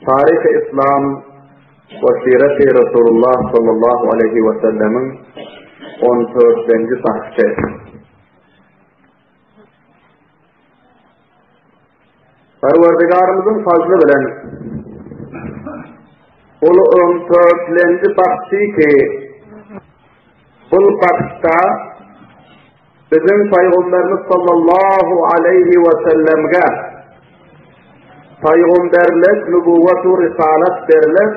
Tarih-i İslam ve Siret-i Resulullah sallallahu aleyhi ve sellemin 14. sahifesi. Perverdigarımızın fazlı bilen ulu 14. bahsi ki bu bahsta bizim Peygamberimiz sallallahu aleyhi ve sellem'e Peygamberlik, nübüvvet ve risalet verilir.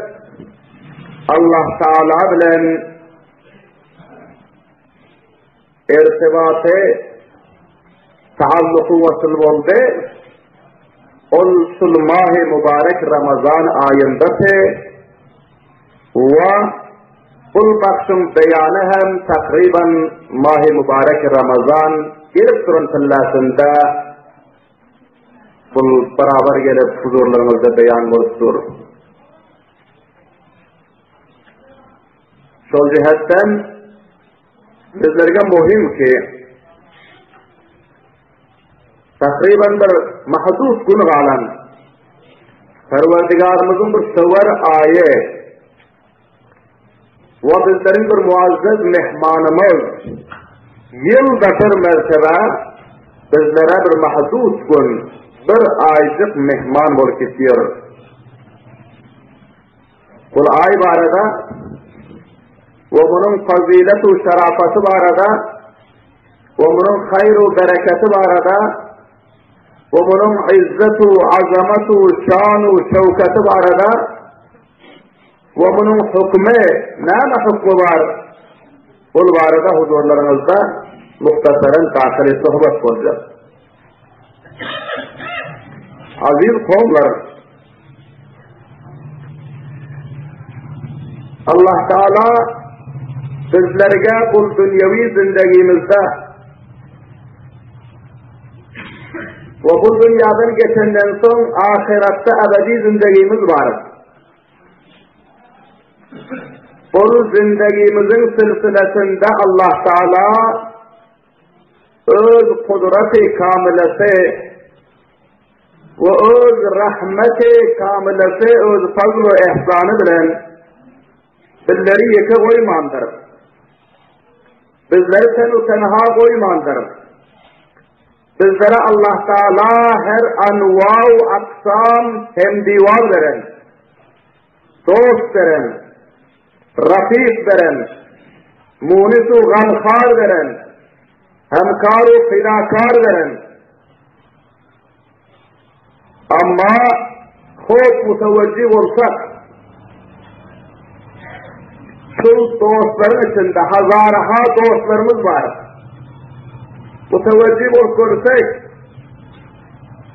Allah Teala bilen irtibatı taalluku vasıl oldu. Ol sulmah-ı mübarek Ramazan ayındası ve bu bakşın beyanı hem takriben mah-ı mübarek Ramazan gelip durun tillasında bu beraber gelip huzurlarımızda beyan oluştur. Şol cihetten bizlerge muhim ki takriben bir mahdud gün galan Perverdigarımızın bir sever ayet ve bizlerin bir muazzez mehmanımız yılda bir mertebe bizlere bir mahdud gün bir aycık mehman bolup kesiyor. Kul ay barada ve bunun fazilet-u şerafeti barada ve bunun hayr-u bereketi barada ve bunun izzet-u azamet-u şan-u şevketi barada ve bunun hükmü nâme hükmü var kul barada huzurlarınızda muhtasaren dâhil-i sohbet olacak. Aziz kavmlar, Allah Teala bizlerge bu dünyevi zindagimizde ve bu dünyadan geçenden son ahirette ebedi zindagimiz var. Bu zindagimizin silsilesinde Allah Teala öz kudret-i kamilesi ve öz rahmeti kamilesi, öz fazl-ı ihsanı bilen bizleri yeke koymandır. Bizleri sen-u tenha koymandır. Bizlere Allah Teala her anva-u aksam hemdivar veren, dost veren, rafik veren, munis-u gamkhar veren, hemkar-u fidakar veren. Ama خوب متوجه olsak şu dostların içinde hazaraha dostlarımız var. Mutevecih olursak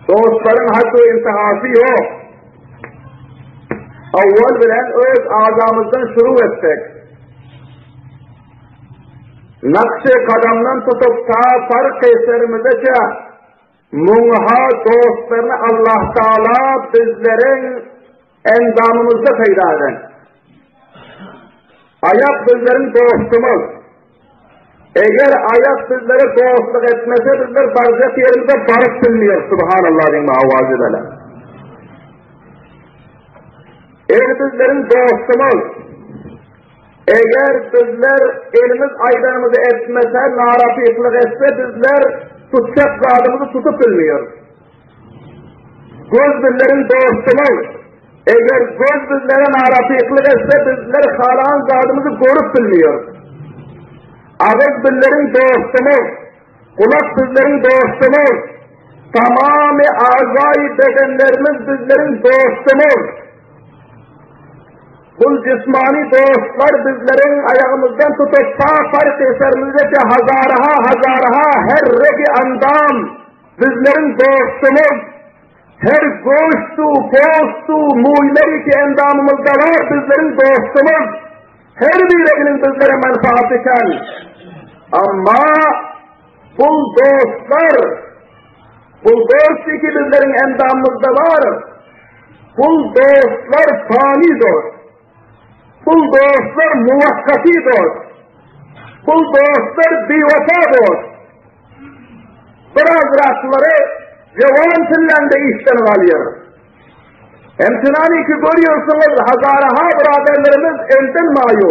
dostların haddi intihası yok. Evvel bilen öz azamızdan şuru etsek nakş-ı kadamdan tutup ta fark eserimize munha dostlarını Allah Teala bizlerin endamımızda peyda eden. Ayak bizlerin dostumuz. Eğer ayak bizlere dostluk etmese bizler barzat yerinde barık bilmiyor. Subhanallah diyeyim avazı böyle. Eğer bizlerin dostumuz, eğer bizler elimiz aydanımızı etmese, narafiklik etse bizler tutacak zadımızı tutup bilmiyor. Göz bizlerin dostumuz, eğer göz bizlere narafiklik etse bizler halan zadımızı görüp bilmiyor. Ağız bizlerin dostumuz, kulak bizlerin dostumuz, tamamı azai bedenlerimiz bizlerin dostumuz. Bu cismani dostlar bizlerin ayağımızdan tutup sağ fark eserimizdeki hazaraha her regi andam bizlerin dostumuz. Her goştu, postu, muyleri ki endamımızda var bizlerin dostumuz. Her birinin bizlere menfaat eken. Ama bu dostlar, bu dost ki bizlerin endamımızda var. Bu dostlar fani dost. Bu dostlar muvakkati dost. Bu dostlar bivafa dost. Biraz rastları cevan tillende işten alıyor. Emtinani ki görüyorsunuz hazaraha biraderlerimiz elden mayu,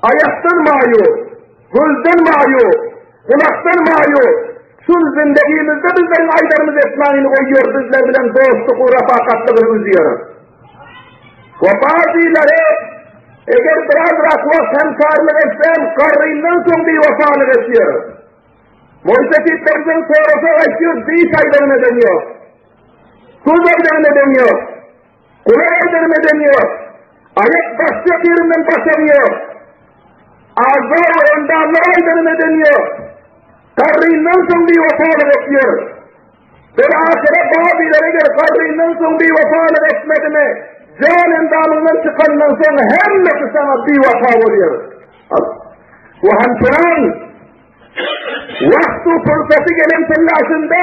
ayaktan mayu, gözden mayu, kulaktan mayu. Şun zindagimizde bizlerin aylarımız etmağını koyuyor, bizler bilen dostluk, refakatlığını üzüyoruz. Ve bazıları eğer biraz rakva hemkarlık etsem, karrından son bir vefalık esiyor. Muhsetitlerimizin sonrası açıyor, diş aylarına deniyor. Kuz aylarına deniyor. Kula aylarına deniyor. Ayak başka yerinden başarıyor. Ağzı ve endamlar aylarına deniyor. Karrından son bir vefalık esiyor. Ve ahiret bazıları eğer karrından son bir vefalık etmedi mi, can endamından çıkandan sonra hemmeti sana bir vefa oluyor. Bu hemşiren vakti fırsatı gelen tıllasında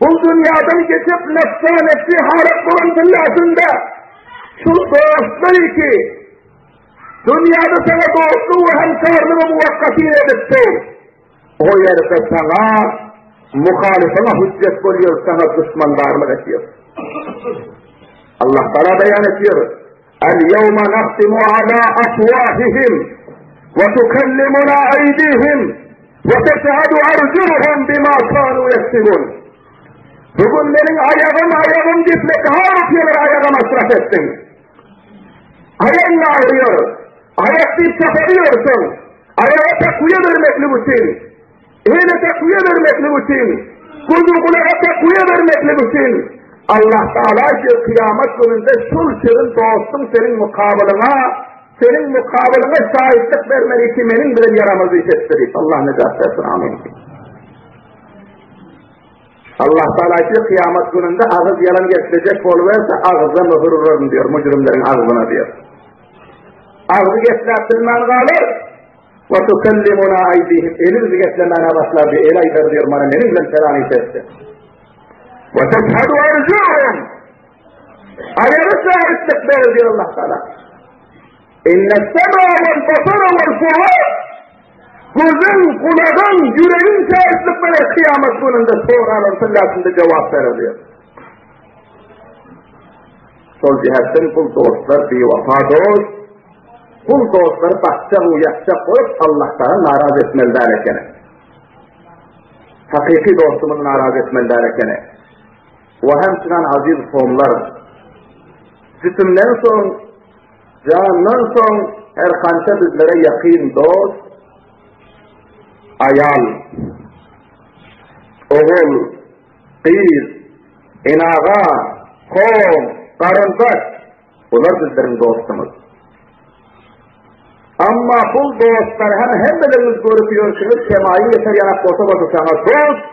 bu dünyadan geçip nefsi halet bulan tıllasında şu dostları ki dünyada sana dostluğu ve hemkarlığı muvakkatine edipti. O yerde sana muhalifine hüccet oluyor, sana düşmanlarlık ediyor. Allah Teala beyan ediyor. El-yevme nahtimu ala afwahihim ve tukellimuna eydihim ve teşhadu arjuluhum bima kanu yeksibun. Bugün benim ayağım gitmek harfiyeler ayağa masraf ettin. Ayağın ağrıyor. Ayak bir çapalıyorsun. Ayağa takviye vermekli bütün. Eline takviye vermekli bütün. Kuzun kulağa takviye vermekli bütün. Allah Teala ki kıyamet gününde şulçırın dostum senin mukabılına şahitlik vermeli ki benim bir yaramazı işettirir. Allah necat versin, amin. Allah Teala ki kıyamet gününde ağız yalan getirecek olursa ağızda mühür vururum diyor, mücrimlerin ağzına diyor. Ağzı getirirsen kalır ve tukellimuna eydihim. Elinizi getirirmene başlar diyor, el aydır diyor bana, benimle selam işetti. وَتَشْهَدُ أَرْجُلُهُمْ ayarı şahitlik verir diyor Allah Teala. اِنَّ السَّمَا وَالْبَصَرَ وَالْفُرَاءِ gözün, kulağın, yüreğin şahitlik verir kıyamet gününde sorarın sallasında cevap verir diyor. Sol cihetten kul dostlar bir vafa dost, kul dostlar bakacak, uyakacak olup Allah Teala naraz etmeli derkene. Hakiki dostumun naraz etmeli derkene. Ve hemçinin aziz kavimler, cisimden son, candan son, her kança bizlere yakın dost, ayal, oğul, kız, inağa, kavim, karındaş, bunlar bizlerin dostumuz. Ama bu dostlar hemmeleriniz görüyorsunuz, kemayı yeter yanak olsa bakacağına dost,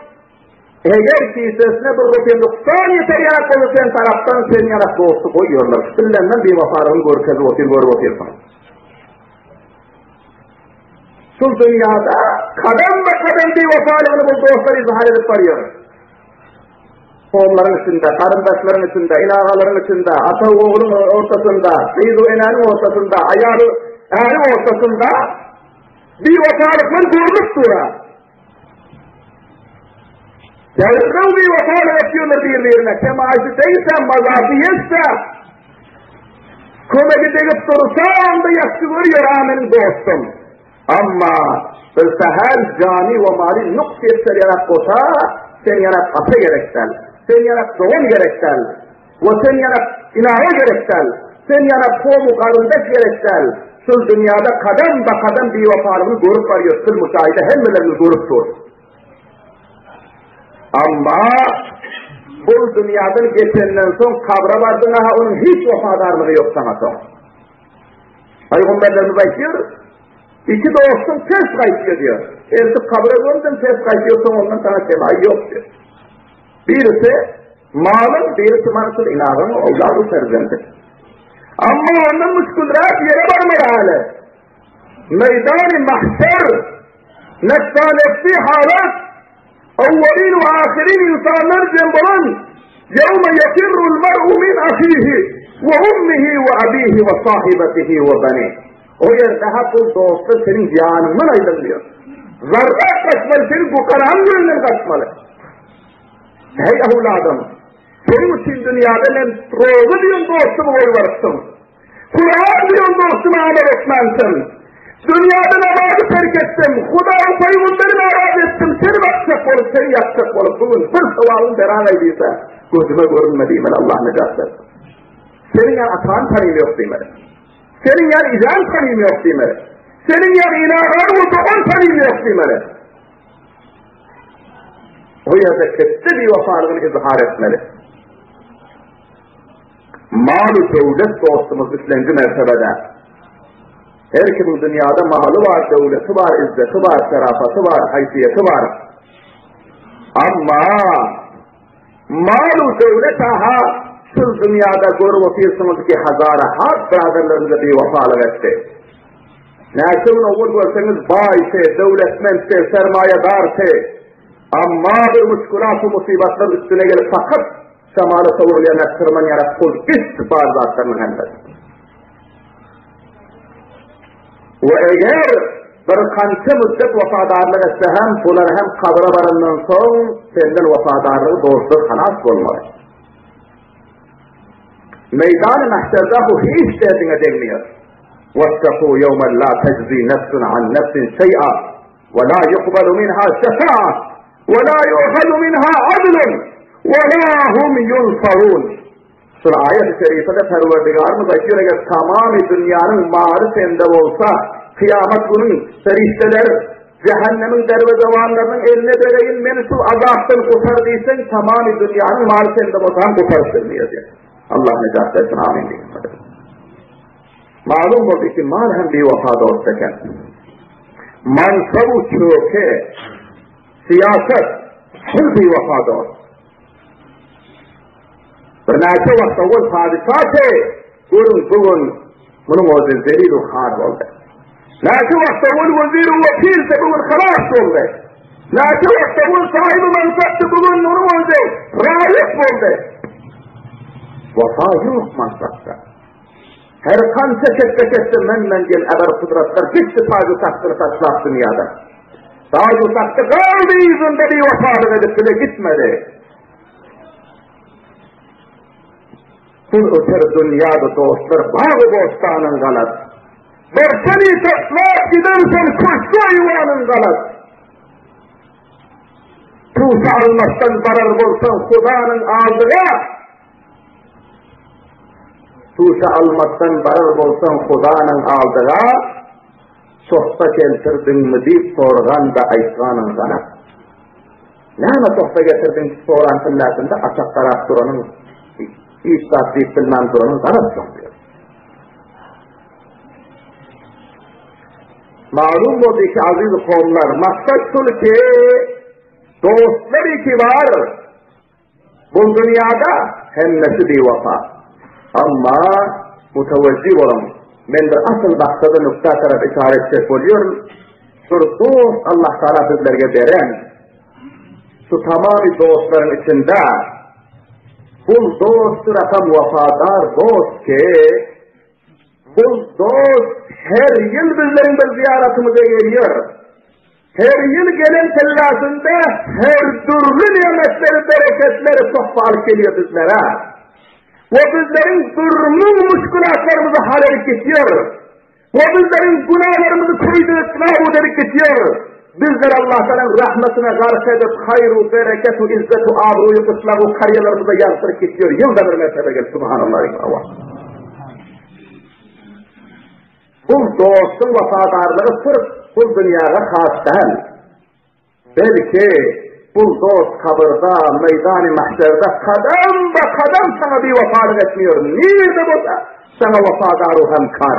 eğer ki sesine bir rütben noksan yeter yanak olursan taraftan sen yanak dostu koyuyorlar. Şüphillenden bir vafarını görkezi otuyorsun. Şu dünyada kadem ve kadem bir vafalığını bu dostlar izhar edip varıyor. Oğulların içinde, karındaşların içinde, ilağaların içinde, ata oğlun ortasında, kıyız o enanın ortasında, ayarı ortasında bir vatalıklar görülüp dura. Yarıkıl bir vatalık yapıyorlar birbirine. Kemâşı değilsen, mazafiyetse, kömeki deyip durursan da yakşı görüyor amenin dostum. Ama her cani ve mali nuksiyetler yanak olsa, sen yanak ata gereksen, sen yanak doğum gereksen, ve sen yanak inağı gereksen, sen yanak soğumu karındaş gereksen, şu dünyada kadem da kadem bir vefalığını görüp varıyor, sır müşahide hemmelerini görüp dur. Ama bu dünyadan geçenden son kabra vardığına onun hiç vefadarlığı yok sana son. Peygamberlerimiz bakıyor, iki dostun tez kaçıyor diyor. Eğer kabra gördün tez kaçıyorsan ondan sana semayı yok diyor. Birisi malın, birisi manasıl inağın, Allah'ı serzendir. Ama onun müşkülrat yere varmıyor hali. Meydan-ı mahşer, nefsi halat, evvelin ve ahirin insanlar cembalan, yevme yekirrul mer'u min ahihi, ve ummihi ve abihi ve sahibetihi ve bani. O yer daha bu dostlar senin canından ayrılıyor. Zarra kaçmalı, senin bu karanın önünden kaçmalı. Hey evladım, Senin için dünyada ben roğu diyorsun dostumu koyvarsın. Kur'an diyorsun dostuma amel etmezsin. Dünyada namazı terk ettim. Huda'nın peygamberini arad ettim. Seni bakacak olup, seni yapacak olup. Bugün bir sıvalın beraneydiyse gözüme görünmediğim Allah necat etsin. Senin yan atan tanıyım yok diyeyim. Senin yan ican tanıyım yok diyeyim. Senin yan ilahar mutlaka tanıyım yok diyeyim. O yerde kendi bir vefalığını izhar etmeli. Mal-ı devlet dostumuz üçüncü mertebede. Her kimin dünyada malı var, devleti var, izzeti var, şerafeti var, haysiyeti var. Ama mal-ı devlet aha siz dünyada görüp otuyorsunuz ki hazara hak biraderlerinize bir vefalık etti. Nâşevun oğul görseniz bağ-ise, devletmense, sermayedarse, amma bir müşkülat-ı musibetler üstüne gelip fakat şemalı savurlayarak tırmanayarak kul istifar zatlarının hemdir. Ve eğer bir kança müddet vefadarlık etse hem bunlar hem kabra varından son senden vefadarlığı dostluk halas olmalı. Meydan-ı mahşerde bu hiç derdine denmiyor. وَاتَّقُوا يَوْمًا لَا تَجْزِي نَفْسٌ عَنْ نَفْسٍ شَيْئًا وَلَا يُقْبَلُ مِنْهَا شَفَاعَةٌ وَلَا يُؤْخَذُ مِنْهَا عَدْلٌ وَلَا هُمْ يُنْصَرُونَ. Şu ayet-i şerifede Perverdigarımız açıyor, eğer tamamı dünyanın mağarı sende olsa, kıyamet günün ferişteler, cehennemin dervezavanlarının eline vereyin, beni şu azaptan kurtardıysan, tamamı dünyanın mağarı sende olsa, kurtarsın diyecek. Allah necat etsin, amin diyeyim. Malum oldu ki mal hem bir vefada olsaken, mansab-ı çöke, siyaset hem bir vefada olsa. Bir neçe vakit oğul hadisatı, bugün bunun o zelzeli-i khar oldu. Neçe vakit oğul vazir-i vekilse bugün khalas oldu. Neçe vakit oğul sahibi mansabtı bugün onun oldu, rayık oldu. Vefa yok mansabta. Her kança kesse men gel eber kudretler gitti tacu taktını taşlak dünyada. Tacu taktı kaldı yüzünde bir vefalık edip bile gitmedi. Kul öter dünyada dostlar bağı bostanın kalat. Berseni taşlak gidersen kuşku yuvanın kalat. Tuşa almazsan zarar bulsan Kudanın ağzına. Tuşa almazsan zarar bulsan Kudanın ağzına. Sohta keltirdin mi deyip sorgan da aytganın kalat. Nâme sohta getirdin soran fillatında açak taraf duranın İştah deyip bilmem duranın kalat çok diyor. Malum oldu ki aziz kavimler, maksat şunu ki dostları ki var bu dünyada hemmesi bir vefa. Ama mutevezzih olun. Ben de asıl baktada nokta taraf işaret çek oluyorum. Şu dost Allah Teala bizlerge veren şu tamamı dostların içinde bu dost rakam vefadar dost ki bu dost her yıl bizlerin bir ziyaretimize geliyor. Her yıl gelen tellasında her türlü nimetleri, bereketleri topal geliyor bizlere. Ve bizlerin durmun müşkülatlarımızı halledip geçiyor. Ve bizlerin günahlarımızı koyduğu ıslah ederek geçiyor. Bizler Allah'tan rahmetine karşı edip hayru, bereketu, izzetu, abruyu, ıslahu, kariyelerimize yansırıp geçiyor. Yılda bir mesele gel, subhanallah. Bu dostun vefadarlığı sırf bu dünyaya has değil. Belki bu dost kabırda, meydan-ı mahşerde kadem ve kadem sana bir vefalık etmiyor. Nerede bu da? Sana vefadaru hemkar.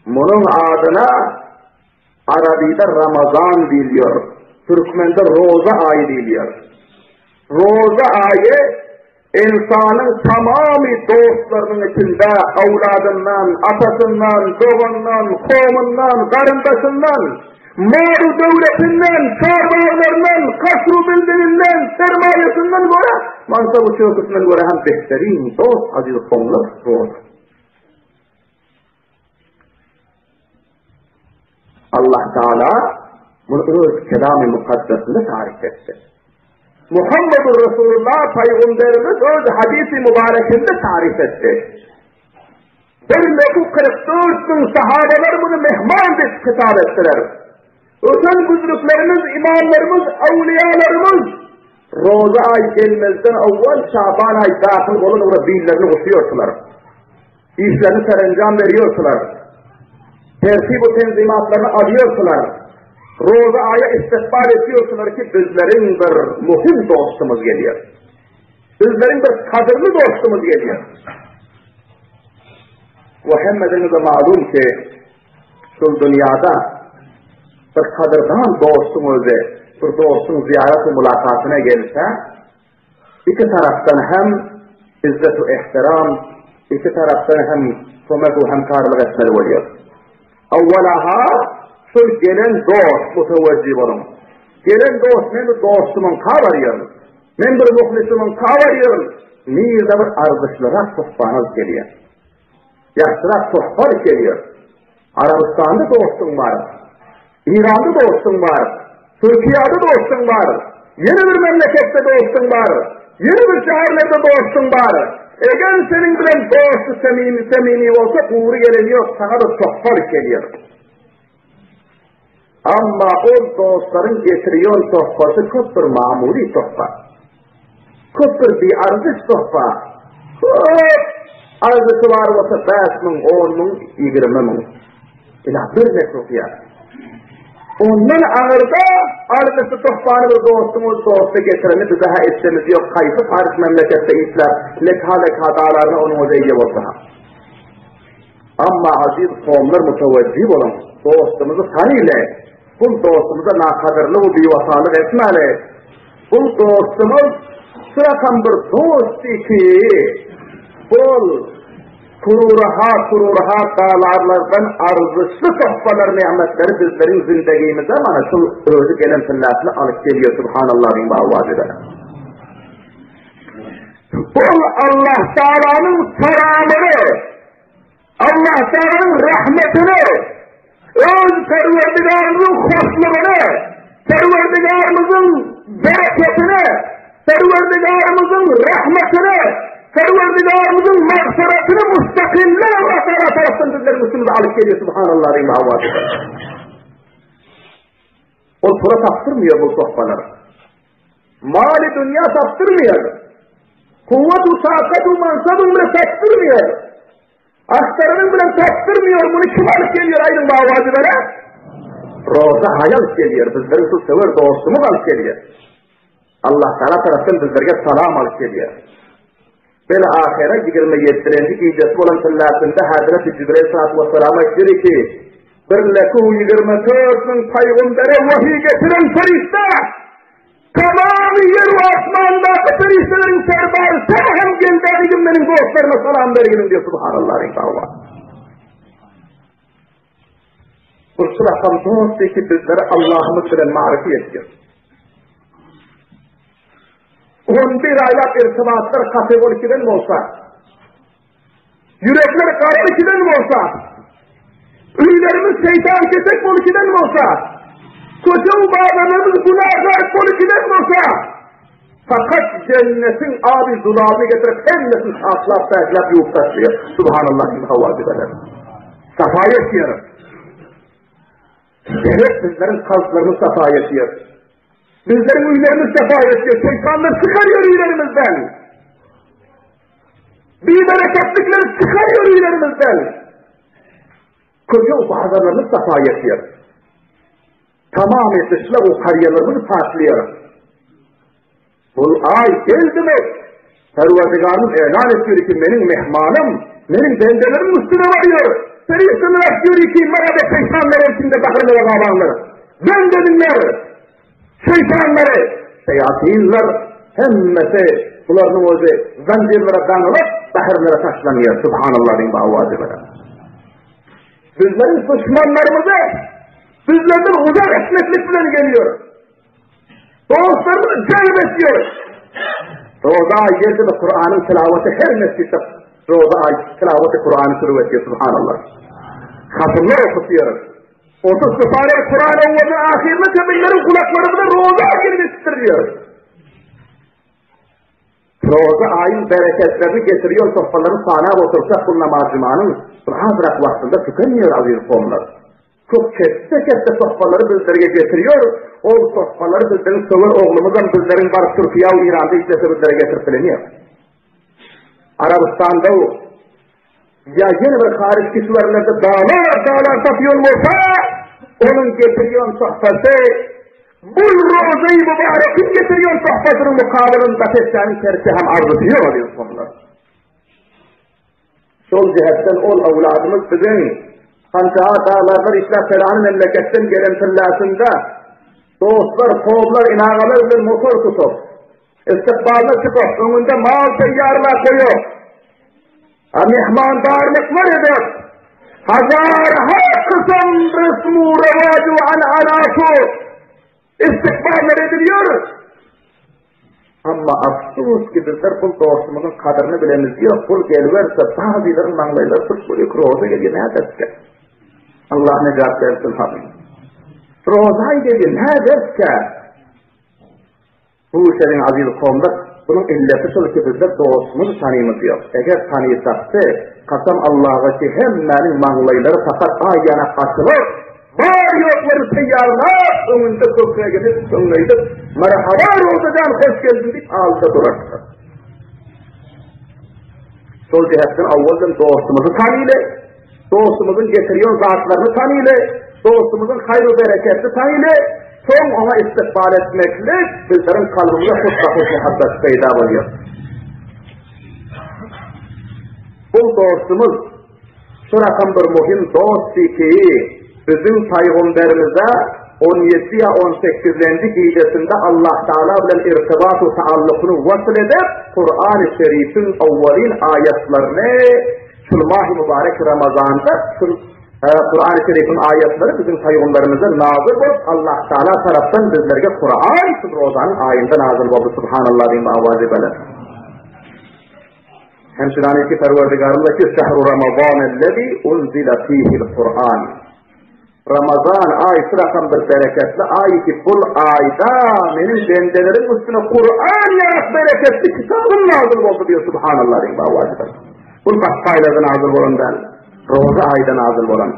Bunun adına Arabi'de Ramazan diliyor. Türkmen'de Roza ayı diliyor. Roza ayı insanın tamamı dostlarının içinde avladından, atasından, doğundan, kovumundan, karındaşından, mal-ı devletinden, şahbarlarından, kasru bildirinden, sermayesinden göre, mansab-ı çöküsünden göre hem behterin dost, aziz konular dost. Allah Teala bunu öz kelam-ı mukaddesinde tarif etti. Muhammedur Resulullah Peygamberimiz öz hadisi mübarekinde tarif etti. Bir meku 44 bin sahabeler bunu mehman diye hitap ettiler. Öten büzrüklerimiz, imamlarımız, avliyalarımız Roza ay gelmezden evvel Şaban ay dahil olun orada billerini koşuyorsular. İşlerini serencam veriyorsular. Tertib-i tenzimatlarını alıyorsular. Roza aya istikbal ediyorsular ki bizlerin bir muhim dostumuz geliyor. Bizlerin bir kadırlı dostumuz geliyor. Ve hemmedinize malum ki şu dünyada bir kadırdan dostumuz bir dostun ziyaret-i mülakatına gelirse iki taraftan hem izzet-u ihtiram, iki taraftan hem kömek-u hemkarlık etmeli oluyor. Evvelaha şu gelen dost muteveccih olun. Gelen dost men bir dostumun kavarıyor. Men bir muhlisimin kavarıyor. Neyse bir arzışlara sohbanız geliyor. Yaşlırak sohbet geliyor. Arabistan'da dostum var. İran'da dostum var. Türkiye'de dostum var. Yeni bir memlekette dostum var. Yeni bir şehirlerde dostum var. Eğer senin bilen dostu semimi olsa uğru geleniyor. Sana da sohbet geliyor. Ama o dostların getiriyor sohbeti çok bir mamuli sohbet. Çok bir arzış sohbet. Arzısı var olsa 5 bin, 10 bin, 20 bin. İlah bir metrofya. Ondan ağırda arzısı sohbanı bir dostumuz dostu getireni bir daha istemiz yok. Kayısı Paris memlekette işler. Lekha dağlarına onun odayı olsa. Ama aziz kavimler muteveccih olun. Dostumuzu tanıyla. Bu dostumuza nakadırlı bu bivasalık etmeli. Bu dostumuz sırakan bir dost ki bol kururaha dağlarlardan arzışlı sohbalar nimetleri bizlerin zindegimize mana şu özü gelen fillatını alıp geliyor Subhanallah'ın bağvazıları. Bol Allah Teala'nın selamını, Allah Teala'nın rahmetini, öz Perverdigarımızın hoşluğunu, Perverdigarımızın bereketini, Perverdigarımızın rahmetini, Perverdigarımızın mağfiretini müstakiller Allah Teala tarafından bizlerin üstümüze alıp geliyor Subhanallah'ın havası. O sonra taptırmıyor bu sohbaları. Mali dünya taptırmıyor. Kuvvet-u takat-u mansab-ı bile taptırmıyor. Aktarının bile taptırmıyor. Bunu kim alıp geliyor aynı havazılara? Roza hayal geliyor. Bizlerin su sever dostumuz alıp geliyor. Allah Teala tarafından bizlerine salam alıp geliyor. Böyle ahire 27. gecesi olan fillatında Hazreti Cibril sallallahu aleyhi ve sellem'e diyor ki bir leku 24 bin peygambere vahiy getiren ferişte tamamı yer ve asmandaki feriştelerin serdarı sen hem gönderdiğim benim dostlarıma salam verginim diyor Subhanallah'ın davası. Bu sırafam dost ki bizlere Allah'ımız bilen marifet ediyor. 11 aylık irtibatlar kategorikiden mi olsa, yürekler kararikiden mi olsa, ülülerimiz şeytan kesek polikiden mi olsa, çocuğun bağlarımız günahlar polikiden mi olsa, fakat cennetin abi zulâını getirip hemmesin şahslap sahklap yuh taşlıyor. Subhanallah'ın havadibeler. Safa yaşıyor. Gerek bizlerin kalplarını safa yaşıyor. Bizlerin üllerimiz sefa ediyor. Şeytanlar çıkarıyor üllerimizden. Bir bereketlikleri çıkarıyor üllerimizden. Koca ufaklarımız sefa ediyor. Tamam dışlar o kariyelerimizi parçalıyor. Bu ay geldi mi? Perverdigarımız elan ediyor ki benim mehmanım, benim bendelerim üstüne varıyor. Perişanlar diyor ki merhaba şeytanların içinde bakırlara bağlanlar. Ben dedimler. Şeytanları, seyahatinler, hemmesi bunların özü zincirlere kanılıp, bahirlere taşlanıyor. Subhanallah'ın bağvazıları. Bizlerin düşmanlarımızı, bizlerden uzak etmeklik bilen geliyor. Dostlarımızı celbetiyor. Roza ayeti ve Kur'an'ın tilaveti her mescitte Roza ayeti tilaveti Kur'an'ı sürü ediyor. Subhanallah. Hatırlar okutuyoruz. 30 küfare Kur'an-ı Allah'ın ahirine tebinlerin kulaklarında roza girmiştir diyor. roza ayın bereketlerini getiriyor, sofraları sahne otursak bu namazcımanın hazırat vaktinde tükeniyor aziz konular. Çok kesse sofraları bizlere getiriyor, o sofraları bizlerin sıvır oğlumuzdan bizlerin var Türkiye ve İran'da işlese bizlere getirtileniyor. Arabistan'da o, ya yine bir hariç kişilerlerde dağlar tapıyor olsa, onun getiriyor sofrası, bu rozayı mübarekin getiriyor sohbetinin mukabilinde fesyanın içerisi hem arzıtıyor oluyor sonlar. Sol cihetten ol avladımız bizim Hancağa dağlarlar işler felanı memleketten gelen tırlasında dostlar, kovlar, inağalar bir motor tutup istikbalına çıkıp önünde mal seyyarlar koyuyor. Mihmandarlık var edip hazarha kısım resmu revacu an'anatu istikballer ediliyoruz. Ama afsus ki bizler bu dostumuzun kadrini bilemiz yok. Kul gelverse bazıların mağlayları sırf bu roza geliyor. Ne derse? Allah necat versin habim. Rozay dedi ne derse? Bu işlerin aziz kavimler bunun illeti şöyle ki bizler dostumuzu tanıyımız yok. Eğer tanıysak da kasam Allah'a ki hemmenin mağlayları fakat ayana katılır. Var yokları seyyarlar, önünde sofraya gidip, önüne gidip, merhaba rozadan hoş geldin deyip ağızda durarlar. Sol cihetten avvalden dostumuzu tanıyla, dostumuzun getiriyor zatlarını tanıyla, dostumuzun hayır bereketini tanıyla, son ona istikbal etmekle bizlerin kalbinde husra muhabbet peyda oluyor. Bu dostumuz, şu rakam bir muhim dost ki, bizim Peygamberimize 17 ya 18. gecesinde Allah Teala ile irtibat-ı taallukunu vasıl edip Kur'an-ı Şerif'in evvelin ayetlerini şu mah-ı mübarek Ramazan'da Kur'an-ı Şerif'in ayetleri bizim Peygamberimize nazil olup Allah Teala taraftan bizlerge Kur'an Rozan'ın ayında nazil oldu. Subhanallah diyeyim avazı böyle. Hemşirane ki Perverdigarım'daki şehru Ramazan-ellezî unzile fîhil Kur'an. Ramazan ayı rakam bir bereketli ay ki bu ayda benim bendelerim üstüne Kur'an yarat bereketli kitabın nazil oldu diyor Subhanallah diyeyim avazı. Bu başka aylardan nazil olandan, roza ayda nazil olan.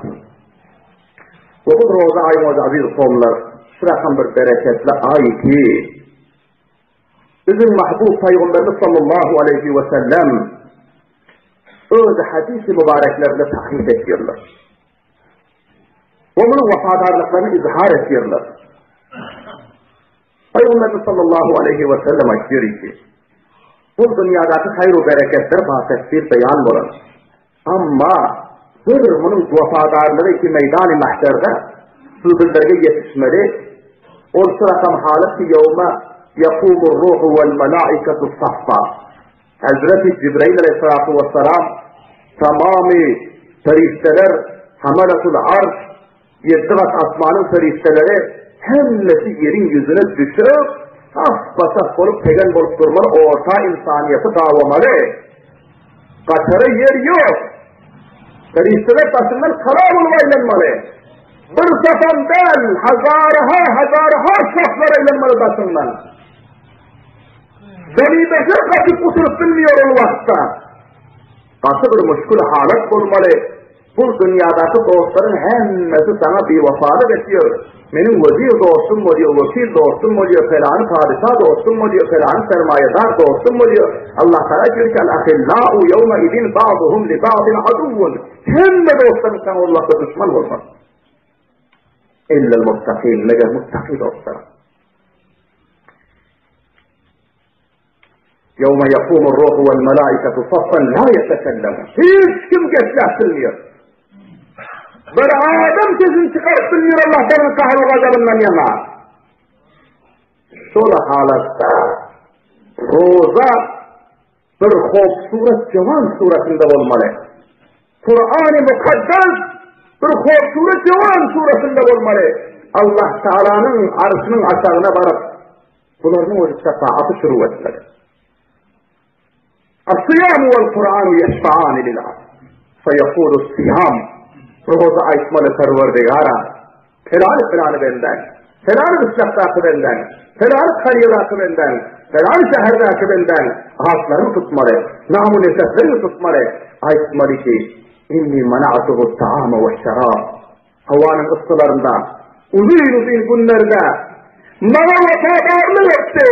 Ve bu roza ayı aziz kavimler şu rakam bir bereketli ay ki bizim mahbub Peygamberimiz sallallahu aleyhi ve sellem öz hadis-i mübareklerle tahrik ediyorlar. Onun vafadarlıklarını izhar ediyorlar. Peygamberimiz sallallahu aleyhi ve sellem diyor ki, bu dünyadaki hayır ve bereketler bahsettiği beyan olur. Ama bir bunun vafadarlığı ki meydan-ı mahşerde sürgünlerine yetişmeli. Olsa rakam halet ki yevme yakumur ruhu vel melaiketu saffa. Hazreti Cibril aleyhissalatu vesselam tamamı ferişteler hamalatul arş 7 kat asmanın ferişteleri hemmesi yerin yüzüne düşüp saf olup pegen bolup durmalı orta insaniyeti davamalı. Kaçarı yer yok. Ferişteler taşından karar olmaylanmalı. Bir safamdan hazaraha saflar eylenmalı taşından. Beni beşer kaçıp kusurup bilmiyor o vakta. Katı bir müşkül halet olmalı. Bu dünyadaki dostların hemmesi sana bir vefalık ediyor. Benim vezir dostum mu diyor, vekil dostum mu diyor, felanı padişah dostum mu diyor, felanı sermayedar dostum mu diyor. Allah Teala diyor ki el-ahillâ'u yevme idin ba'duhum li ba'din aduvvun. Hemme dostların sana Allah'ta düşman olmaz. İllel muttaqin, meğer muttaqi dostlar. يَوْمَ يَقُومُ الرُّوحُ وَالْمَلَائِكَةُ صَفًّا لَا يَتَكَلَّمُونَ. Hiç kim geçleştirmiyor. Bir adam sesini çıkarıp bilmiyor Allah'tan kahrı gazabından yana. Şöyle halatta roza bir hoşsuret cevan suretinde olmalı. Kur'an-ı Mukaddes bir hoşsuret cevan suretinde olmalı. Allah Teala'nın arşının aşağına varıp bunların o şefaatı şuru etmeli. الصيام والقرآن يشفعان للعبد فيقول الصيام روز aytmalı Perverdigara filan benden filan ıslahtatı benden filan kariyatı benden falan şehirde benden ağaçlarını tutmalı, namun esaslarını tutmalı. Aytmalı ki, inni mana'atuhu ta'ama ve şarab. Havanın ısılarında, uzun günlerde, bana vafadarlık etti,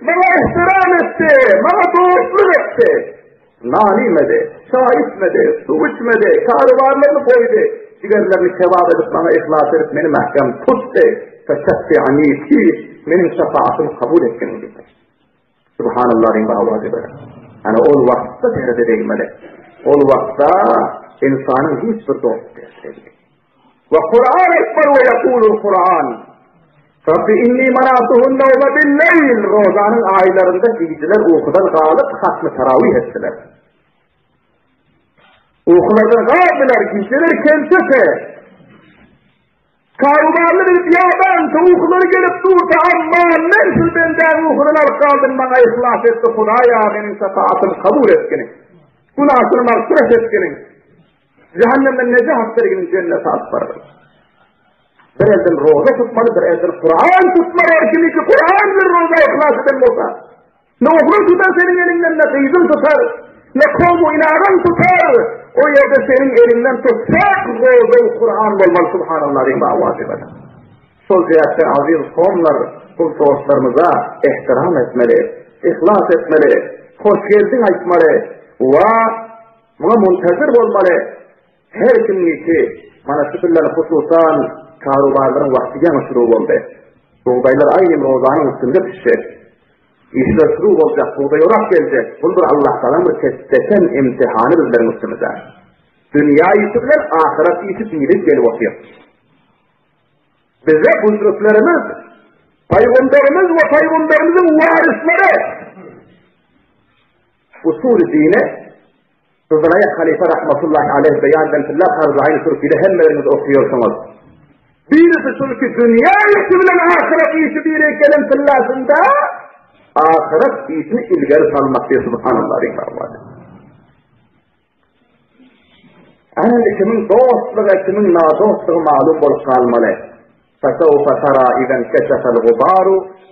bana ihtiram etti, bana doğruluk etti. Nalimedi, çay içmedi, su içmedi, karuvarlarını koydu. Sigarlarını kebap edip bana ihlas edip beni mahkem tuttu. Feşeffi aniyeti, benim şefaatimi kabul ettiğini dedi. Subhanallah'ın bağvazı böyle. Yani o vakıtta tehrede değmeli. O vakıtta insanın hiçbir dostu değildir. Ve Kur'an ekber ve yakulul Kur'an. Rabbi inni manatuhunne ve billeyl. Rozanın aylarında giyiciler uykudan kalıp hatmi teravih ettiler. Uykulardan kaldılar, giyiciler kendisi. Karubarlı bir diyadan uykuları gelip durdu ama nasıl benden uykudan kaldın bana ihlas etti Hudaya benim şefaatimi kabul etkinin. Günahını mağfiret etkinin. Cehennemden necahatlarının cennete atparır. Bir elden roza tutmalı, bir elden Kur'an tutmalı. Şimdi ki Kur'an bir roza ihlas eden olsa. Ne oğlun tutar senin elinden, ne kıyızın tutar, ne kovmu inadan tutar. O yerde senin elinden tutsak roza-i Kur'an olmalı. Subhanallah'ın bağvazı böyle. Sol cihetten aziz kavimler, bu dostlarımıza ihtiram etmeli, ihlas etmeli, hoş geldin aytmalı ve buna muntazır olmalı. Her kimliği ki, bana şükürler hususan, karubarların vakti yana şurup oldu. Buğdaylar aynı rozanın üstünde pişecek. İşler şurup olacak, buğday olarak gelecek. Bundur Allah'tan bir kestesen imtihanı bizlerin üstümüze. Dünya yitibler, ahiret yitib iyilik gelip okuyor. Bize buzruklarımız, paygundarımız ve paygundarımızın varisleri, usul-i dine, Rızalaya Halife Rahmetullahi Aleyh beyan dentillah arzu aynı surkiyle hemmeleriniz okuyorsunuz. Birisi surki dünya yetibilen ahiret işi bir ekelim tillasında, ahiret işini ilgari salmak diye subhanallah rikavvadı. Yani kimin dostluğu, kimin nadostluğu malum bolup kalmalı. فَسَوْفَ تَرَى اِذَنْ كَشَفَ الْغُبَارُ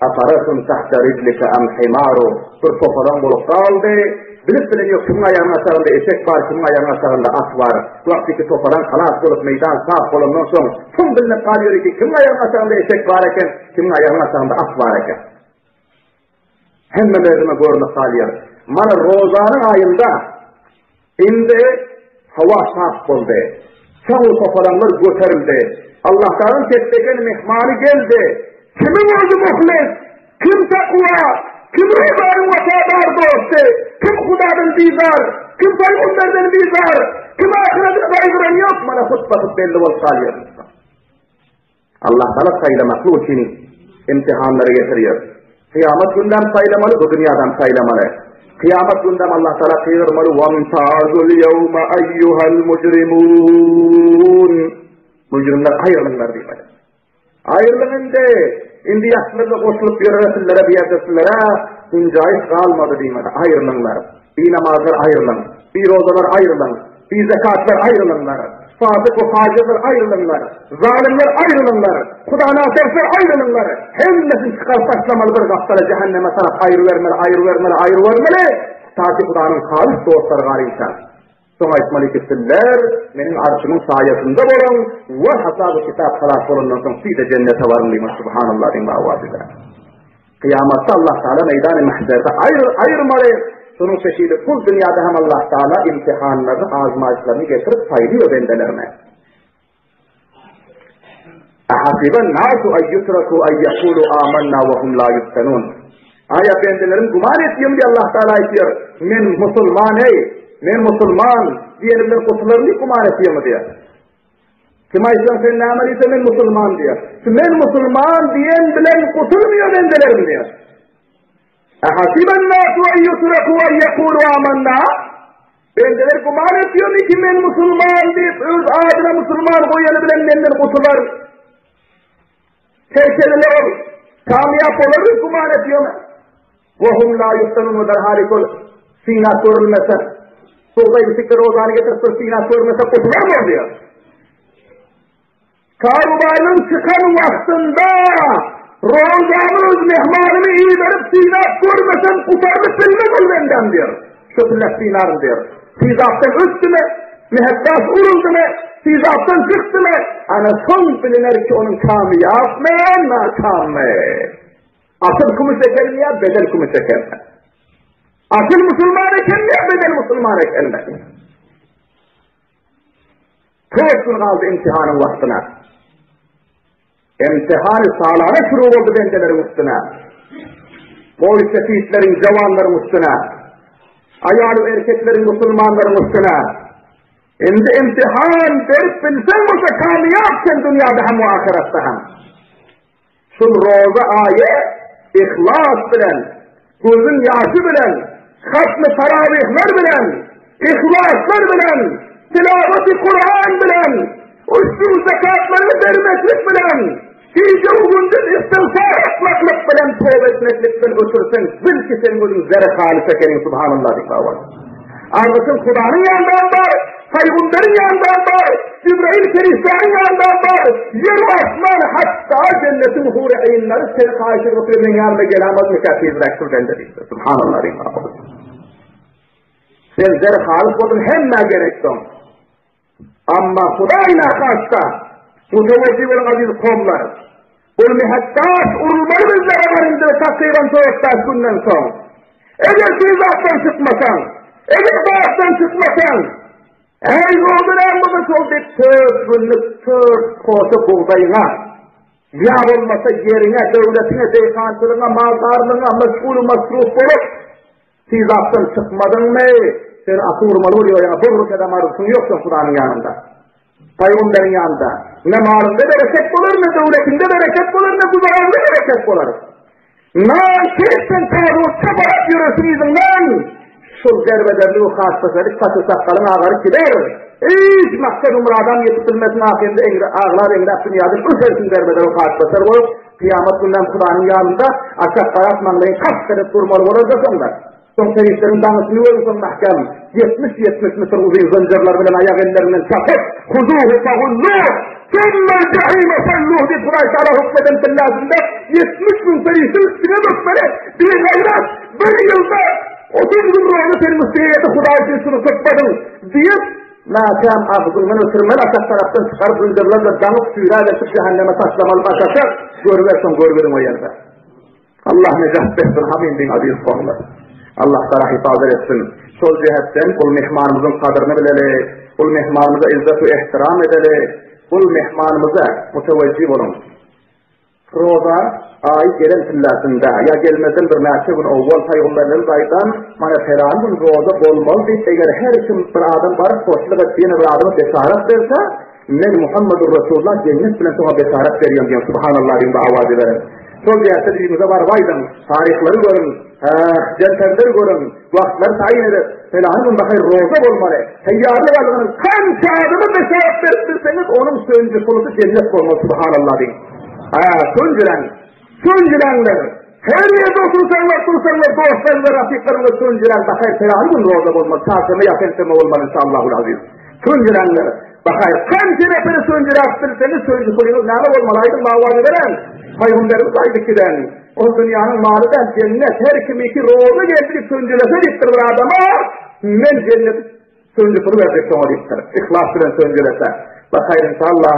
اَفَرَسٌ تَحْتَ رِجْلِكَ اَمْ حِمَارُ Bir topadan bolup kaldı. Bilip bilin yok kimin ayağının aşağında eşek var, kimin ayağının aşağında at var. Bu vaktiki topadan kalas olup meydan sağ olundan sonra tüm bilinip kalıyor ki kimin ayağının aşağında eşek var iken, kimin ayağının aşağında at var iken. Hemen mevzime görünüp kalıyor. Bana rozanın ayında indi hava sağ oldu. Çoğu topadanlar götürüldü. Allah'tan tetteken mihmanı geldi. Kimin oldu muhlis? Kim takva? Kim Rıza'nın vefadar dostu? Kim Huda'dan bizar? Kim Peygamberden bizar? Kim ahiretin kaygıran yok? Bana hutbatıp belli ol kalıyor. Allah Teala saylamaklı için imtihanları getiriyor. Kıyamet günden saylamalı, bu dünyadan saylamalı. Kıyamet günden Allah Teala kıyırmalı. وَمْتَعَذُ الْيَوْمَ اَيُّهَا الْمُجْرِمُونَ Mücrimler ayrılınlar diye. Ayrılın de, indi yaşlarla koşulup bir resillere, bir yerdesilere, güncayet kalmadı diye. Ayrılınlar. Bir namazlar ayrılın, bir rozalar ayrılın, bir zekatlar ayrılınlar, fasık ve facirler ayrılınlar, zalimler ayrılınlar, Kudana atersler ayrılınlar. Hemmesin çıkar saçlamalı bir gaftara cehenneme taraf ayrı vermeli. Ta ki Kudanın halis dostları gariysen. Sonra etmeli ki sizler, benim arşımın sayesinde olun ve hesabı kitap halas olundan sonra siz de cennete varın deymiş. Subhanallah'ın bağvazıda. Kıyamatta Allah Teala meydan-ı mahzerde ayırmalı. Sonun şekilde kul dünyada hem Allah Teala imtihanlarını, azmaçlarını getirip saylıyor bendelerine. Ahasiben nasu eyyutraku eyyekulu amennâ ve hum la yuftenun. Aya bendelerin guman ettiğim diye Allah Teala ediyor. Men Müslüman diyenimler kutularını kuman ettiğim diye. Kim aysan sen ne ameliyse men Müslüman diye. Men Müslüman diyen bilen kutulmuyor bendelerim diye. Ahasiben nasu eyyutraku eyyekulu amennâ. Bendeler kuman ediyor ki men Müslüman deyip öz adına Müslüman koyanı bilen benden kutular. Tehkeliler olur. Kamiyap olur kuman ediyor. وَهُمْ لَا يُفْتَنُونَ der harikul. Sina sorulmasa. Soğdayı bisikleri ozanı getirip sina sorulmasa kutular mı oluyor? Karubayının çıkan vaktinde Rozamız mehmanımı iyi verip sinat görmesen kutarlı bilmez ol benden diyor. Şu tüllet sinarım diyor. Sizattan üstü mü? Mühebbas uruldu mu? Sizattan çıktı mı? Ana son bilinir ki onun kamiyat mı? Nakam mı? Asıl kumu çeker mi ya? Bedel kumu çeker mi? Asıl Müslüman eken mi ya? Bedel Müslüman eken mi? Kırıksın kaldı imtihanın vaktine. İmtihanı sağlana şuru oldu bendelerin üstüne. Boy sefislerin, cavanların üstüne. Ayalı erkeklerin, Müslümanların üstüne. Şimdi imtihan derip bilsen olsa kamiyapsen dünyada hem ve ahirette hem. Şu roza ayet, ihlas bilen, gözün yaşı bilen, hatm-ı taravihler bilen, ihlaslar bilen, tilaveti Kur'an bilen, uçsuz zekatlarını vermeklik bilen, gece uğundun istiğfar etmeklik bilen, tövbe etmeklikten ötürsen, bil ki senin gözün zerre halis ekenin subhanallah dikavaz. Ağrısın Kur'an'ın yanından var, Peygamber'in yanından var, Cibrail Keriştah'ın yanından var, yer ve asman hatta cennetin huri ayinleri seni karşı Resulü'nün yanına gelemez mükafizleştir bende işte. Subhanallah dikavaz. Sen zerre halis olun hemme gereksin. Amma Hudayna karşıda muteveccih olan aziz kavmlar bu müheddat urulmalı bizlere varındır takriban çoğustan günden son. Eğer sizattan çıkmasan, eğer bağıştan çıkmasan, ey yolun emmidir solduk tört günlük tört koşu buğdayına, ya olmasa yerine, devletine, deykancılığına, mazarlığına, meşgul masruf olup sizattan çıkmadın mı? Sen akıl vurmalı oluyor ya, burruk edem arısın yoksun Kur'an'ın yanında. Peygamber'in yanında. Ne malında bereket bulur, ne devletinde bereket bulur, ne kuzaranda bereket bulur. Nankirsen tarzı çabarak yürürsün izinden. Şul derbederli o hastasarık, saçı sakkalın ağarıp gider. Hiç maksat umradan yetiştirmesin ahirinde ağlar engler dünyada üsersin derbeder o hastasar olup, kıyamet günden Kur'an'ın yanında aşağı bayatmanlayın kaç kere durmalı olacaksınlar. Son serişlerin danısını verirsin mahkem. 70 metre uzun zincirler bilen ayak ellerinden çakıp kuzuhu fahulluh sümmel cehime salluh diye Kur'an Teala hükmeden tellazında 70 bin serişin üstüne dökmeli bir gayret bir yılda 30 bin ruhunu senin müstehiyeti Kur'an için şunu tutmadın deyip mahkem ağzından ötürmeli aşağı taraftan çıkarıp zincirlerle danıp suyra edip cehenneme taşlamalı aşağı görüversin görüverin o yerde. Allah necat etsin hamim bin aziz konular. Allah sana hifazet etsin. Sol cihetten kul mehmanımızın kadrini bileli, kul mehmanımıza izzet-u ihtiram edeli, kul mehmanımıza muteveccih olun. Roza ay gelen fillasında ya gelmeden bir neçe gün evvel Peygamberlerin aydan mana falan gün roza bolmaz deyip eğer her kim bir adam barıp koşuluk ettiğine bir adamı besaret verse men Muhammedur Resulullah cennet bilen sonra besaret veriyorum diyorum. Subhanallah diyeyim bu avazi verin. Sol cihette dediğimize var vaydan tarihleri görün, centerleri görün, vaktları tayin edip felanın bakayım roza olmalı. Seyyarlı varlığının kan kağıdını besaret verdirseniz onun söncü kulusu cennet olmalı. Subhanallah diyeyim. Söncülenler. Her yerde otursanlar, dostlarla, rafiklarla söncülen bakayım felanın roza olmalı. Çarşımı yakıntımı olmalı inşallahul aziz. Söncülenler. Bakayım kan şerefini söncülerseniz söncü kulunuz ne olmalıydın mağazı veren. Peygamberimiz aydıkiden, o dünyanın malıdan cennet, her kim iki roğunu getirip söncülese gittir bir adama, men cennet söncüsünü vereceksin o gittir. İhlas bilen söncülese. Bakayım inşallah,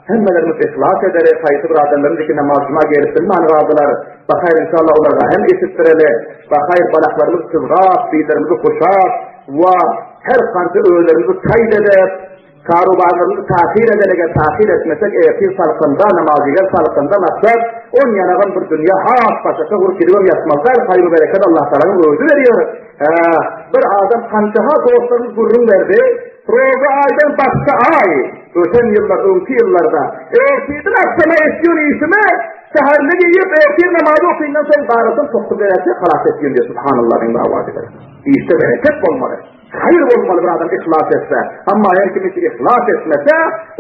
hemmelerimiz ihlas ederi, kayıtı bir adamların diki namazıma gelipsin mani razılar. Bakayım inşallah onlara hem eşittireli, bakayım balaklarımız kıvrak, liderimizi kuşak, ve her kansı öğülerimizi kaydedip, karubarlarını tahir edelega tahir etmesek evkir salkında, namazigar salkında maksat, on yanağın bir dünya haas başaka vurup gidiyorum yatmazlar, hayır bereket Allah Teala'nın öğüdü veriyor. Bir adam kançaha dostlarımız gurrun verdi, roza aydan başka ay, öten yıllar, önkü yıllarda, evkirden aksama esiyon iyisime, seherli giyip evkir namazı okuyundan sonra darasın soktu bereket, halas esiyon diyor, subhanallah bin davadiler. İşte bereket olmalı. Hayır olmalı bir adam ihlas etse. Ama eğer kimisi ihlas etmese,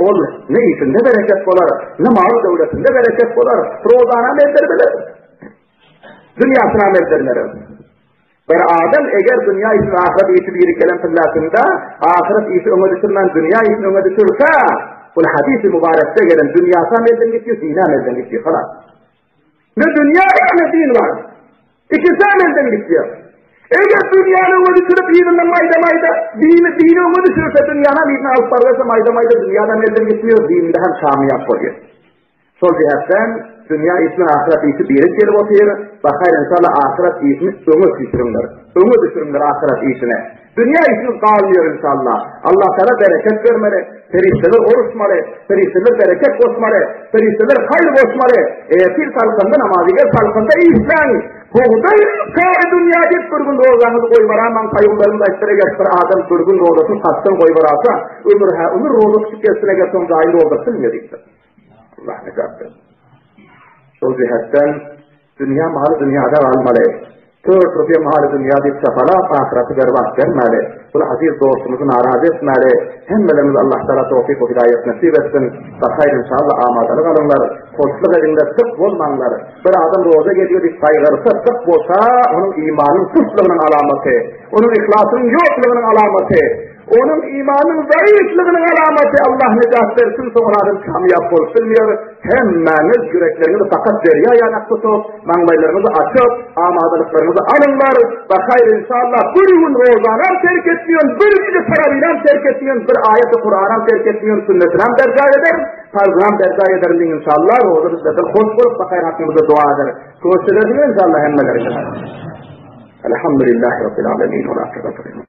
ol ne işinde bereket olar, ne mal devletinde bereket olar, rozana mezderbilir. Dünyasına mezderbilir. Bir adam eğer dünya için ahiret işi bir gelen fillasında, ahiret işi öne düşürmen dünya için öne düşürse, bu hadis-i mübarekte gelen dünyasına mezden geçiyor, zina mezden geçiyor. Ne dünya var ne din var. İkisi elden gidiyor. Eğer dünyanın onu düşürüp dininden mayda dini onu düşürürse dünyanın dini alıp parlarsa mayda dünyadan elden gitmiyor. Dininde hem şamiyat oluyor. Sol cihetten dünya ismi ahiret iyisi biret gelip otuyor. Bakar inşallah ahiret iyisini ömü düşürümler ahiret iyisine. Dünya ismi kalmıyor inşallah. Allah Teala bereket vermeli. Ferişteler oruçmalı. Ferişteler bereket koşmalı. Ferişteler hayır koşmalı. Fil salkında namazıger salkında İslam. Buğday kâr dünya git durgun doğrularınızı koy varamam. Kayyumlarımız açtıra geçtir. Adam durgun doğrusunu katsın koy varasa. Ömür roğduk çıkesine geçsin. Zahir oldasın mı diktir. Allah ne kadar. Sol cihetten dünya malı dünyada kalmalı. Tört rupiye malı dünya deyip çapalap ahiratı berbat vermeli. Bunu aziz dostumuzu naraz etmeli. Hemmelerimiz Allah Teala tevfik ve hidayet nasip etsin. Bakayır inşallah amadalı kalınlar. Koçluk edinde sık olmanlar. Bir adam roza geliyor bir saygırsa sık olsa onun imanın suçluğunun alamatı. Onun ihlasının yokluğunun alamatı. Onun imanın zayıflığının alamatı. Allah necat versin sonradan kamyap olsunmuyor. Hemmeniz yüreklerinizi fakat derya yanak tutup, mangbaylarınızı açıp, amadalıklarınızı alınlar. Bakayır inşallah bir gün rozanam terk etmiyorsun, bir gece sarabıyla terk etmiyorsun, bir ayet-i Kur'an'am terk etmiyorsun, sünnetine derga eder, tarzına derga ederim inşallah. Rozanız dedin, hoş bulup bakayır hakkımızda dua eder. Koşu edin inşallah hemmelerine. Elhamdülillahi Rabbil alemin.